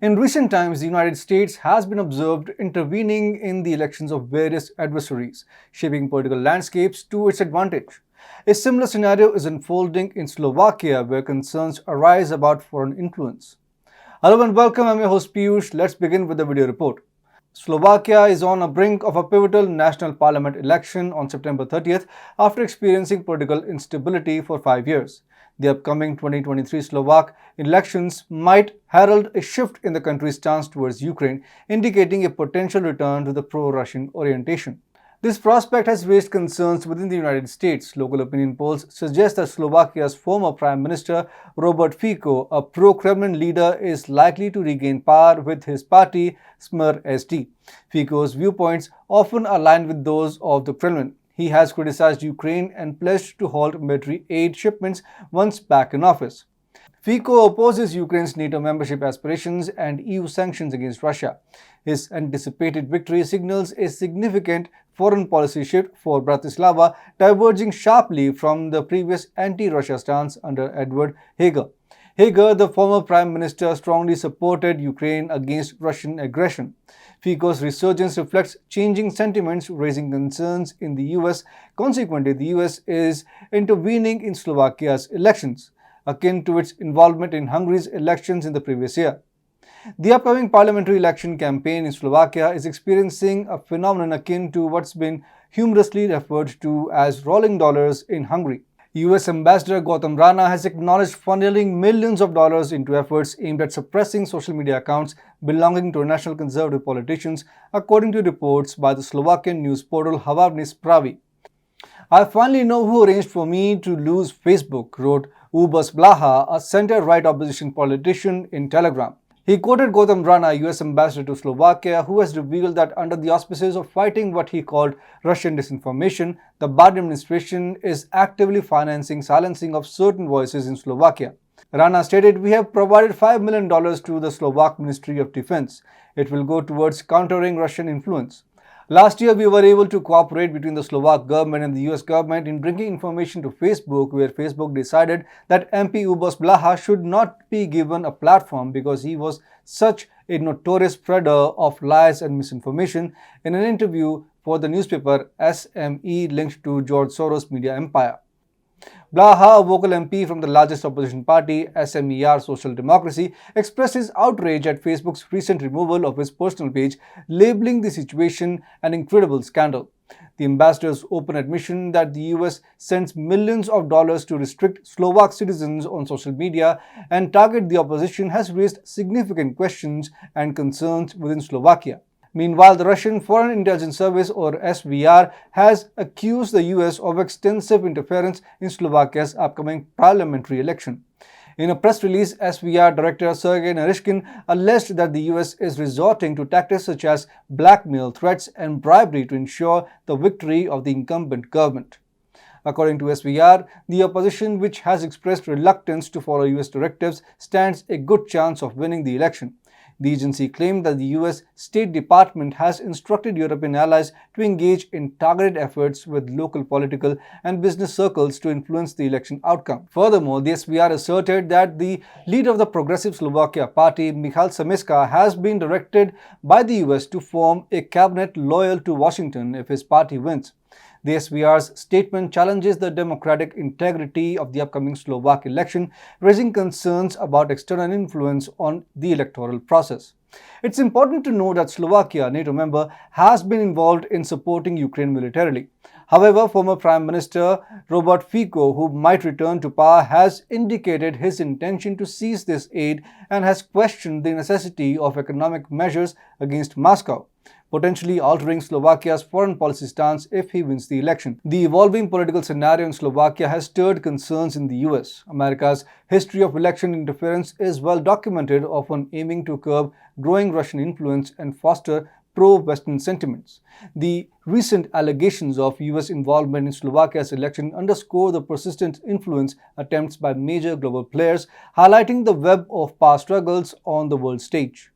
In recent times, the United States has been observed intervening in the elections of various adversaries, shaping political landscapes to its advantage. A similar scenario is unfolding in Slovakia, where concerns arise about foreign influence. Hello and welcome, I'm your host Piyush. Let's begin with the video report. Slovakia is on the brink of a pivotal national parliament election on September 30th after experiencing political instability for 5 years. The upcoming 2023 Slovak elections might herald a shift in the country's stance towards Ukraine, indicating a potential return to the pro-Russian orientation. This prospect has raised concerns within the United States. Local opinion polls suggest that Slovakia's former Prime Minister Robert Fico, a pro-Kremlin leader, is likely to regain power with his party Smer SD. Fico's viewpoints often align with those of the Kremlin. He has criticized Ukraine and pledged to halt military aid shipments once back in office. Fico opposes Ukraine's NATO membership aspirations and EU sanctions against Russia. His anticipated victory signals a significant foreign policy shift for Bratislava, diverging sharply from the previous anti-Russia stance under Edward Heger. Heger, the former prime minister, strongly supported Ukraine against Russian aggression. Fico's resurgence reflects changing sentiments, raising concerns in the US. Consequently, the US is intervening in Slovakia's elections, akin to its involvement in Hungary's elections in the previous year. The upcoming parliamentary election campaign in Slovakia is experiencing a phenomenon akin to what's been humorously referred to as rolling dollars in Hungary. US Ambassador Gautam Rana has acknowledged funneling millions of dollars into efforts aimed at suppressing social media accounts belonging to national conservative politicians, according to reports by the Slovakian news portal Hlavní Správy. "I finally know who arranged for me to lose Facebook," wrote Ubas Blaha, a center-right opposition politician, in Telegram. He quoted Gautam Rana, US ambassador to Slovakia, who has revealed that under the auspices of fighting what he called Russian disinformation, the Biden administration is actively financing silencing of certain voices in Slovakia. Rana stated, "We have provided $5 million to the Slovak Ministry of Defense. It will go towards countering Russian influence. Last year, we were able to cooperate between the Slovak government and the US government in bringing information to Facebook, where Facebook decided that MP Ubas Blaha should not be given a platform because he was such a notorious spreader of lies and misinformation." In an interview for the newspaper SME linked to George Soros' media empire. Blaha, a vocal MP from the largest opposition party, SMER Social Democracy, expressed his outrage at Facebook's recent removal of his personal page, labeling the situation an incredible scandal. The ambassador's open admission that the US sends millions of dollars to restrict Slovak citizens on social media and target the opposition has raised significant questions and concerns within Slovakia. Meanwhile, the Russian Foreign Intelligence Service, or SVR, has accused the US of extensive interference in Slovakia's upcoming parliamentary election. In a press release, SVR Director Sergei Naryshkin alleged that the US is resorting to tactics such as blackmail, threats, and bribery to ensure the victory of the incumbent government. According to SVR, the opposition, which has expressed reluctance to follow US directives, stands a good chance of winning the election. The agency claimed that the US State Department has instructed European allies to engage in targeted efforts with local political and business circles to influence the election outcome. Furthermore, the SVR asserted that the leader of the Progressive Slovakia Party, Michal Semeska, has been directed by the US to form a cabinet loyal to Washington if his party wins. The SVR's statement challenges the democratic integrity of the upcoming Slovak election, raising concerns about external influence on the electoral process. It's important to note that Slovakia, a NATO member, has been involved in supporting Ukraine militarily. However, former Prime Minister Robert Fico, who might return to power, has indicated his intention to cease this aid and has questioned the necessity of economic measures against Moscow, potentially altering Slovakia's foreign policy stance if he wins the election. The evolving political scenario in Slovakia has stirred concerns in the US. America's history of election interference is well documented, often aiming to curb growing Russian influence and foster pro-Western sentiments. The recent allegations of US involvement in Slovakia's election underscore the persistent influence attempts by major global players, highlighting the web of power struggles on the world stage.